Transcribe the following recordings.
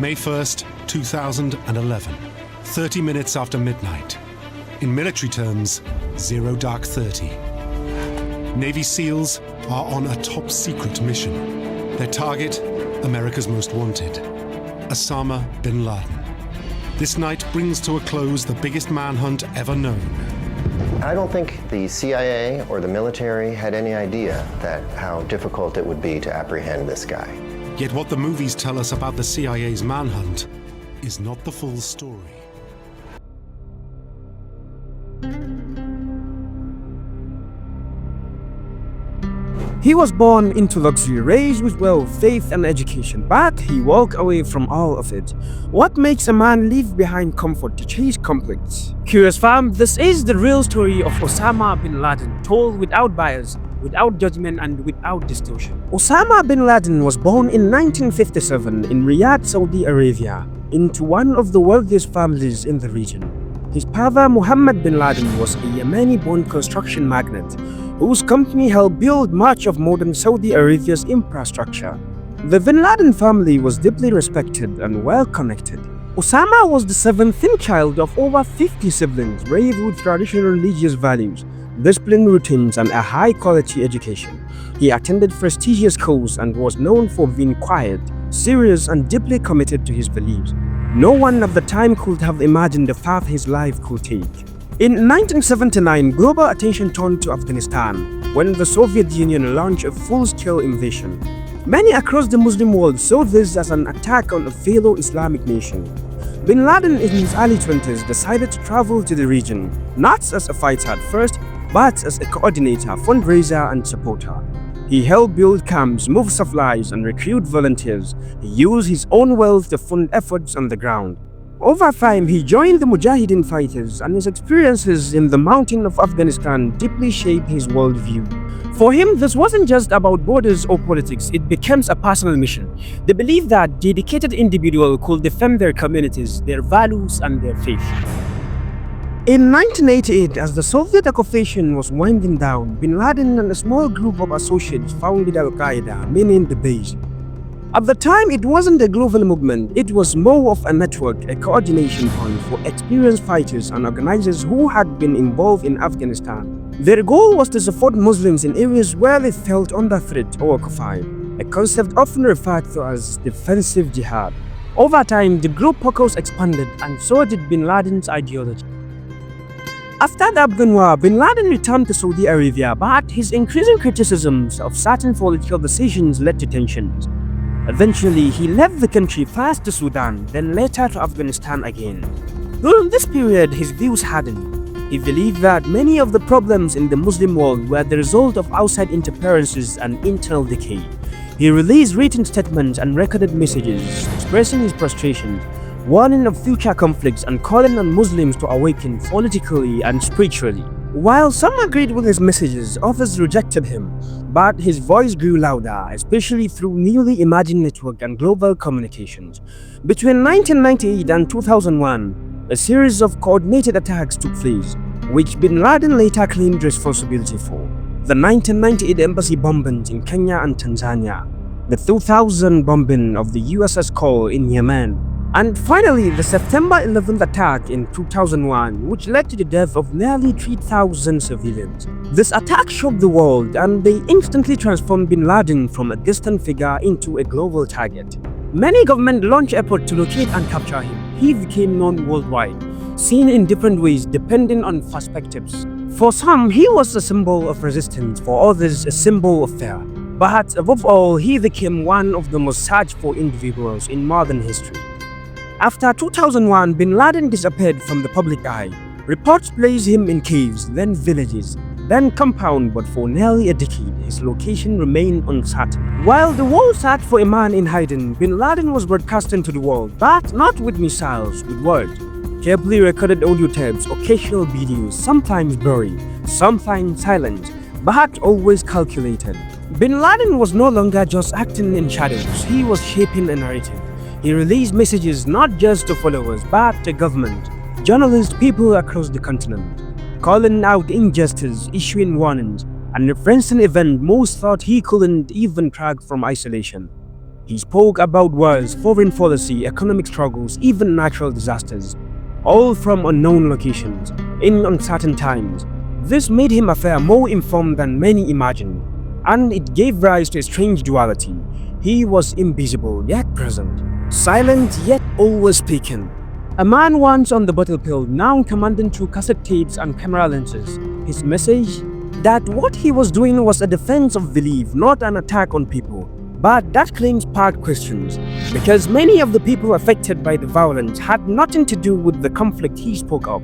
May 1st, 2011, 30 minutes after midnight. In military terms, 0 dark 30. Navy SEALs are on a top-secret mission. Their target, America's most wanted, Osama bin Laden. This night brings to a close the biggest manhunt ever known. I don't think the CIA or the military had any idea how difficult it would be to apprehend this guy. Yet what the movies tell us about the CIA's manhunt is not the full story. He was born into luxury, raised with wealth, faith and education, but he walked away from all of it. What makes a man leave behind comfort to chase conflicts? Curious fam, this is the real story of Osama bin Laden, told without bias, without judgment and without distortion. Osama bin Laden was born in 1957 in Riyadh, Saudi Arabia, into one of the wealthiest families in the region. His father, Mohammed bin Laden, was a Yemeni-born construction magnate whose company helped build much of modern Saudi Arabia's infrastructure. The bin Laden family was deeply respected and well-connected. Osama was the seventh child of over 50 siblings raised with traditional religious values, disciplined routines and a high-quality education. He attended prestigious schools and was known for being quiet, serious and deeply committed to his beliefs. No one at the time could have imagined the path his life could take. In 1979, global attention turned to Afghanistan when the Soviet Union launched a full-scale invasion. Many across the Muslim world saw this as an attack on a fellow Islamic nation. Bin Laden, in his early 20s, decided to travel to the region, not as a fighter at first, but as a coordinator, fundraiser, and supporter. He helped build camps, move supplies, and recruit volunteers. He used his own wealth to fund efforts on the ground. Over time, he joined the Mujahideen fighters, and his experiences in the mountain of Afghanistan deeply shaped his worldview. For him, this wasn't just about borders or politics, it became a personal mission. The belief that dedicated individuals could defend their communities, their values, and their faith. In 1988, as the Soviet occupation was winding down, bin Laden and a small group of associates founded al-Qaeda, meaning the base. At the time, it wasn't a global movement, it was more of a network, a coordination point for experienced fighters and organizers who had been involved in Afghanistan. Their goal was to support Muslims in areas where they felt under threat or occupied, a concept often referred to as defensive jihad. Over time, the group focus expanded and so did bin Laden's ideology. After the Afghan War, bin Laden returned to Saudi Arabia, but his increasing criticisms of certain political decisions led to tensions. Eventually, he left the country first to Sudan, then later to Afghanistan again. During this period, his views hardened. He believed that many of the problems in the Muslim world were the result of outside interferences and internal decay. He released written statements and recorded messages, expressing his frustration, warning of future conflicts and calling on Muslims to awaken politically and spiritually. While some agreed with his messages, others rejected him, but his voice grew louder, especially through newly emerging network and global communications. Between 1998 and 2001, a series of coordinated attacks took place, which bin Laden later claimed responsibility for. The 1998 embassy bombings in Kenya and Tanzania, the 2000 bombing of the USS Cole in Yemen, and finally, the September 11th attack in 2001, which led to the death of nearly 3,000 civilians. This attack shocked the world, and they instantly transformed bin Laden from a distant figure into a global target. Many governments launched efforts to locate and capture him. He became known worldwide, seen in different ways depending on perspectives. For some, he was a symbol of resistance, for others, a symbol of fear. But above all, he became one of the most searched for individuals in modern history. After 2001, bin Laden disappeared from the public eye. Reports placed him in caves, then villages, then compounds, but for nearly a decade, his location remained uncertain. While the world searched for a man in hiding, bin Laden was broadcasting to the world, but not with missiles, with words. Carefully recorded audio tapes, occasional videos, sometimes blurry, sometimes silent, but always calculated. Bin Laden was no longer just acting in shadows, he was shaping a narrative. He released messages not just to followers, but to government, journalists, people across the continent, calling out injustice, issuing warnings, and referencing events most thought he couldn't even track from isolation. He spoke about wars, foreign policy, economic struggles, even natural disasters, all from unknown locations, in uncertain times. This made him appear more informed than many imagined, and it gave rise to a strange duality. He was invisible yet present, silent yet always speaking. A man once on the battlefield, now commanding through cassette tapes and camera lenses. His message? That what he was doing was a defense of belief, not an attack on people. But that claim sparked questions, because many of the people affected by the violence had nothing to do with the conflict he spoke of.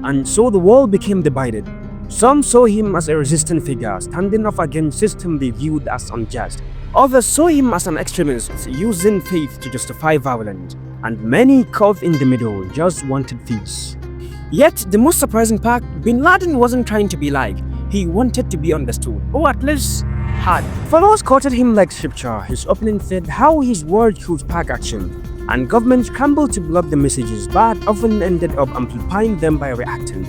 And so the world became divided. Some saw him as a resistant figure, standing up against system they viewed as unjust. Others saw him as an extremist, using faith to justify violence. And many caught in the middle just wanted peace. Yet, the most surprising part, Bin Laden wasn't trying to be liked. He wanted to be understood, or at least had. Followers quoted him like scripture. His opening said how his word could spark action, and governments scrambled to block the messages, but often ended up amplifying them by reacting.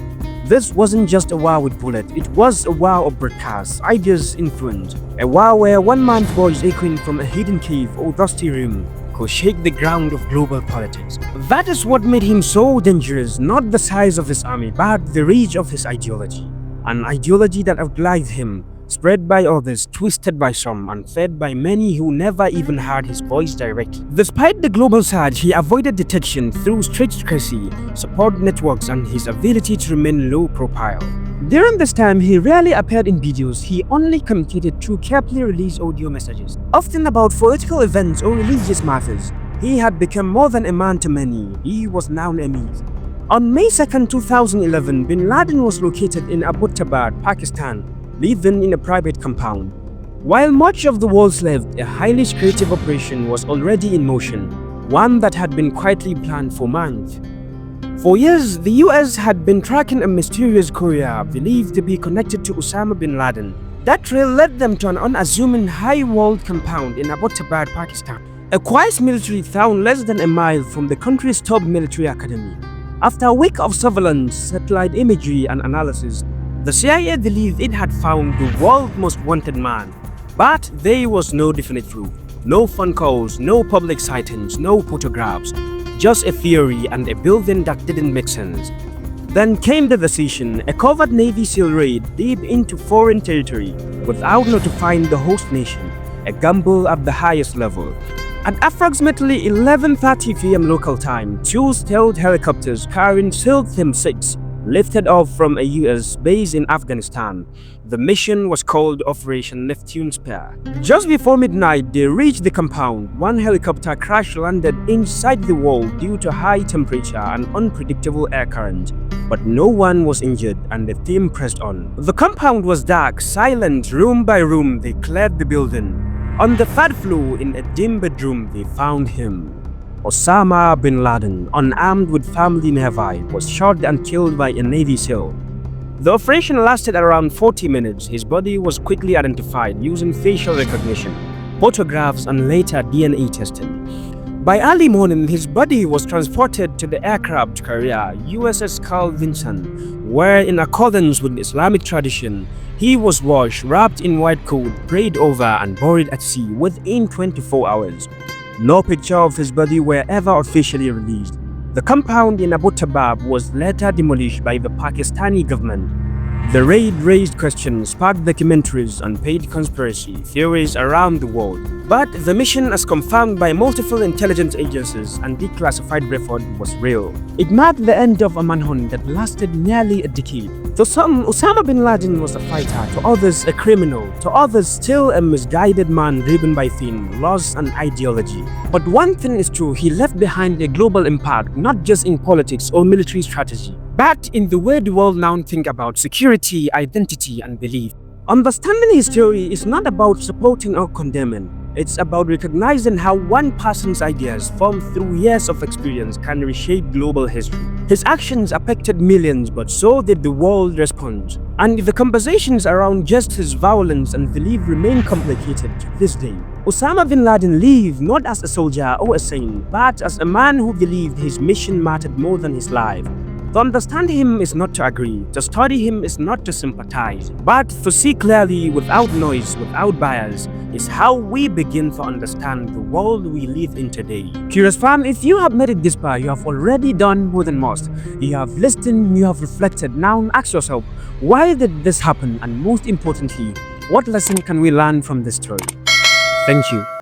This wasn't just a war with bullets, it was a war of broadcasts, ideas, influence. A war where one man's voice echoing from a hidden cave or dusty room could shake the ground of global politics. That is what made him so dangerous, not the size of his army, but the reach of his ideology. An ideology that outlied him, spread by others, twisted by some, and fed by many who never even heard his voice directly. Despite the global surge, he avoided detection through strict secrecy, support networks, and his ability to remain low profile. During this time, he rarely appeared in videos. He only communicated through carefully released audio messages, often about political events or religious matters. He had become more than a man to many. He was now a myth. On May 2, 2011, Bin Laden was located in Abbottabad, Pakistan, living in a private compound. While much of the world slept, a highly secretive operation was already in motion, one that had been quietly planned for months. For years, the US had been tracking a mysterious courier believed to be connected to Osama bin Laden. That trail led them to an unassuming high-walled compound in Abbottabad, Pakistan, a quiet military town less than a mile from the country's top military academy. After a week of surveillance, satellite imagery, and analysis, the CIA believed it had found the world's most wanted man. But there was no definite proof. No phone calls, no public sightings, no photographs. Just a theory and a building that didn't make sense. Then came the decision, a covert Navy SEAL raid deep into foreign territory without notifying the host nation, a gamble at the highest level. At approximately 11:30 p.m. local time, two stealth helicopters carrying SEAL Team 6 lifted off from a US base in Afghanistan. The mission was called Operation Neptune Spear. Just before midnight, they reached the compound. One helicopter crash-landed inside the wall due to high temperature and unpredictable air current. But no one was injured and the team pressed on. The compound was dark, silent. Room by room, they cleared the building. On the third floor, in a dim bedroom, they found him. Osama bin Laden, unarmed with family nearby, was shot and killed by a Navy SEAL. The operation lasted around 40 minutes. His body was quickly identified using facial recognition, photographs, and later DNA testing. By early morning, his body was transported to the aircraft carrier USS Carl Vinson, where, in accordance with Islamic tradition, he was washed, wrapped in white coat, prayed over, and buried at sea within 24 hours. No picture of his body were ever officially released. The compound in Abbottabad was later demolished by the Pakistani government. The raid raised questions, sparked documentaries, and paid conspiracy theories around the world. But the mission, as confirmed by multiple intelligence agencies and declassified record, was real. It marked the end of a manhunt that lasted nearly a decade. To some, Osama bin Laden was a fighter, to others a criminal, to others still a misguided man driven by theme, loss, and ideology. But one thing is true, he left behind a global impact, not just in politics or military strategy, but in the way the world now think about security, identity, and belief. Understanding his story is not about supporting or condemning. It's about recognizing how one person's ideas formed through years of experience can reshape global history. His actions affected millions, but so did the world respond. And the conversations around justice, violence, and belief remain complicated to this day. Osama bin Laden lived not as a soldier or a saint, but as a man who believed his mission mattered more than his life. To understand him is not to agree, to study him is not to sympathize, but to see clearly without noise, without bias, is how we begin to understand the world we live in today. Curious fan, if you have made it this far, you have already done more than most. You have listened, you have reflected. Now ask yourself, why did this happen? And most importantly, what lesson can we learn from this story? Thank you.